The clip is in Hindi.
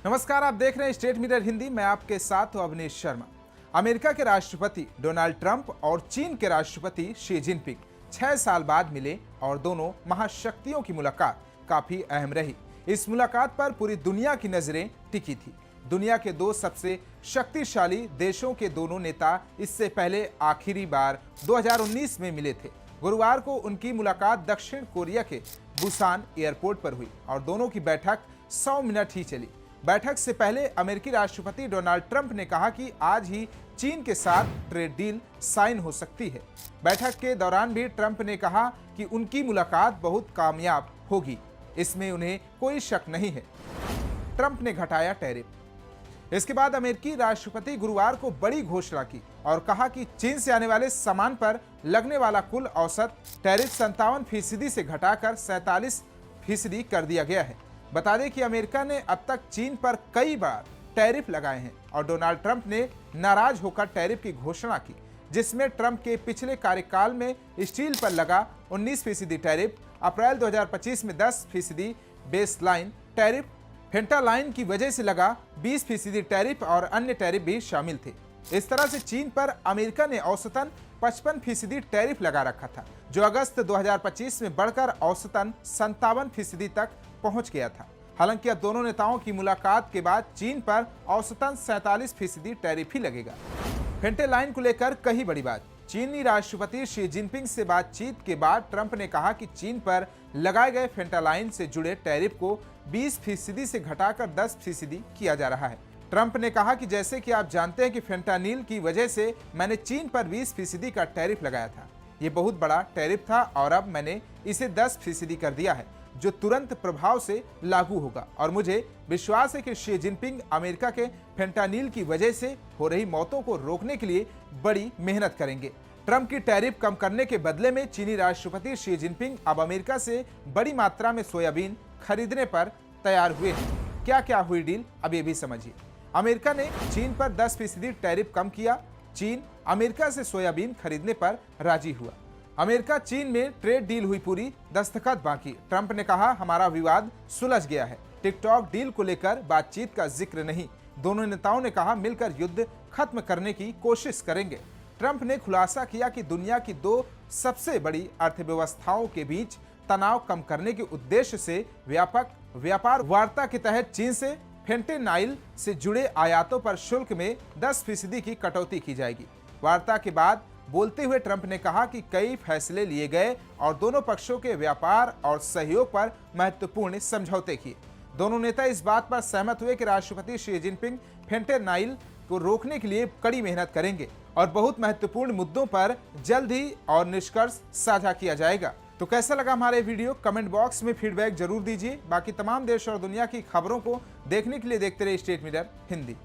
नमस्कार, आप देख रहे हैं स्टेट मिरर हिंदी। मैं आपके साथ हूं अवनीश शर्मा। अमेरिका के राष्ट्रपति डोनाल्ड ट्रंप और चीन के राष्ट्रपति शी जिनपिंग 6 साल बाद मिले और दोनों महाशक्तियों की मुलाकात काफी अहम रही। इस मुलाकात पर पूरी दुनिया की नजरें टिकी थी। दुनिया के दो सबसे शक्तिशाली देशों के दोनों नेता इससे पहले आखिरी बार 2019 में मिले थे। गुरुवार को उनकी मुलाकात दक्षिण कोरिया के बुसान एयरपोर्ट पर हुई और दोनों की बैठक 100 मिनट ही चली। बैठक से पहले अमेरिकी राष्ट्रपति डोनाल्ड ट्रंप ने कहा कि आज ही चीन के साथ ट्रेड डील साइन हो सकती है। बैठक के दौरान भी ट्रंप ने कहा कि उनकी मुलाकात बहुत कामयाब होगी, इसमें उन्हें कोई शक नहीं है। ट्रंप ने घटाया टैरिफ। इसके बाद अमेरिकी राष्ट्रपति गुरुवार को बड़ी घोषणा की और कहा कि चीन से आने वाले सामान पर लगने वाला कुल औसत टैरिफ 57% से घटाकर 47% कर दिया गया है। बता दें कि अमेरिका ने अब तक चीन पर कई बार टैरिफ लगाए हैं और डोनाल्ड ट्रंप ने नाराज होकर टैरिफ की घोषणा की, जिसमें ट्रंप के पिछले कार्यकाल में स्टील पर लगा 19% टैरिफ, अप्रैल 2025 में 10% बेसलाइन टैरिफ, फेंटालाइन की वजह से लगा 20% टैरिफ और अन्य टैरिफ भी शामिल थे। इस तरह से चीन पर अमेरिका ने औसतन 55% टैरिफ लगा रखा था, जो अगस्त 2025 में बढ़कर औसतन 57% तक पहुंच गया था। हालांकि अब दोनों नेताओं की मुलाकात के बाद चीन पर औसतन 47% टैरिफ ही लगेगा। फेंटालाइन को लेकर कही बड़ी बात। चीनी राष्ट्रपति शी जिनपिंग से बातचीत के बाद ट्रंप ने कहा कि चीन पर लगाए गए फेंटालाइन से जुड़े टैरिफ को 20% से घटाकर 10% किया जा रहा है। ट्रंप ने कहा कि जैसे कि आप जानते हैं कि फेंटानिल की वजह से मैंने चीन पर 20% का टैरिफ लगाया था। ये बहुत बड़ा टैरिफ था और अब मैंने इसे 10% कर दिया है, जो तुरंत प्रभाव से लागू होगा और मुझे विश्वास है कि शी जिनपिंग अमेरिका के फेंटानिल की वजह से हो रही मौतों को रोकने के लिए बड़ी मेहनत करेंगे। ट्रंप की टैरिफ कम करने के बदले में चीनी राष्ट्रपति शी जिनपिंग अब अमेरिका से बड़ी मात्रा में सोयाबीन खरीदने पर तैयार हुए हैं। क्या क्या हुई डील, अब ये भी समझिए। अमेरिका ने चीन पर 10% टैरिफ कम किया। चीन अमेरिका से सोयाबीन खरीदने पर राजी हुआ। अमेरिका चीन में ट्रेड डील हुई पूरी, दस्तखत बाकी। ट्रंप ने कहा हमारा विवाद सुलझ गया है, टिकटॉक डील को लेकर बातचीत का जिक्र नहीं। दोनों नेताओं ने कहा मिलकर युद्ध खत्म करने की कोशिश करेंगे। ट्रंप ने खुलासा किया कि दुनिया की दो सबसे बड़ी अर्थव्यवस्थाओं के बीच तनाव कम करने के उद्देश्य से व्यापक व्यापार वार्ता के तहत चीन से फेंटेनाइल से जुड़े आयातों पर शुल्क में 10% की कटौती की जाएगी। वार्ता के बाद बोलते हुए ट्रंप ने कहा कि कई फैसले लिए गए और दोनों पक्षों के व्यापार और सहयोग पर महत्वपूर्ण समझौते किए। दोनों नेता इस बात पर सहमत हुए कि राष्ट्रपति शी जिनपिंग फेंटेनाइल को रोकने के लिए कड़ी मेहनत करेंगे और बहुत महत्वपूर्ण मुद्दों पर जल्द ही और निष्कर्ष साझा किया जाएगा। तो कैसा लगा हमारे वीडियो, कमेंट बॉक्स में फीडबैक जरूर दीजिए। बाकी तमाम देश और दुनिया की खबरों को देखने के लिए देखते रहिए स्टेट मिरर हिंदी।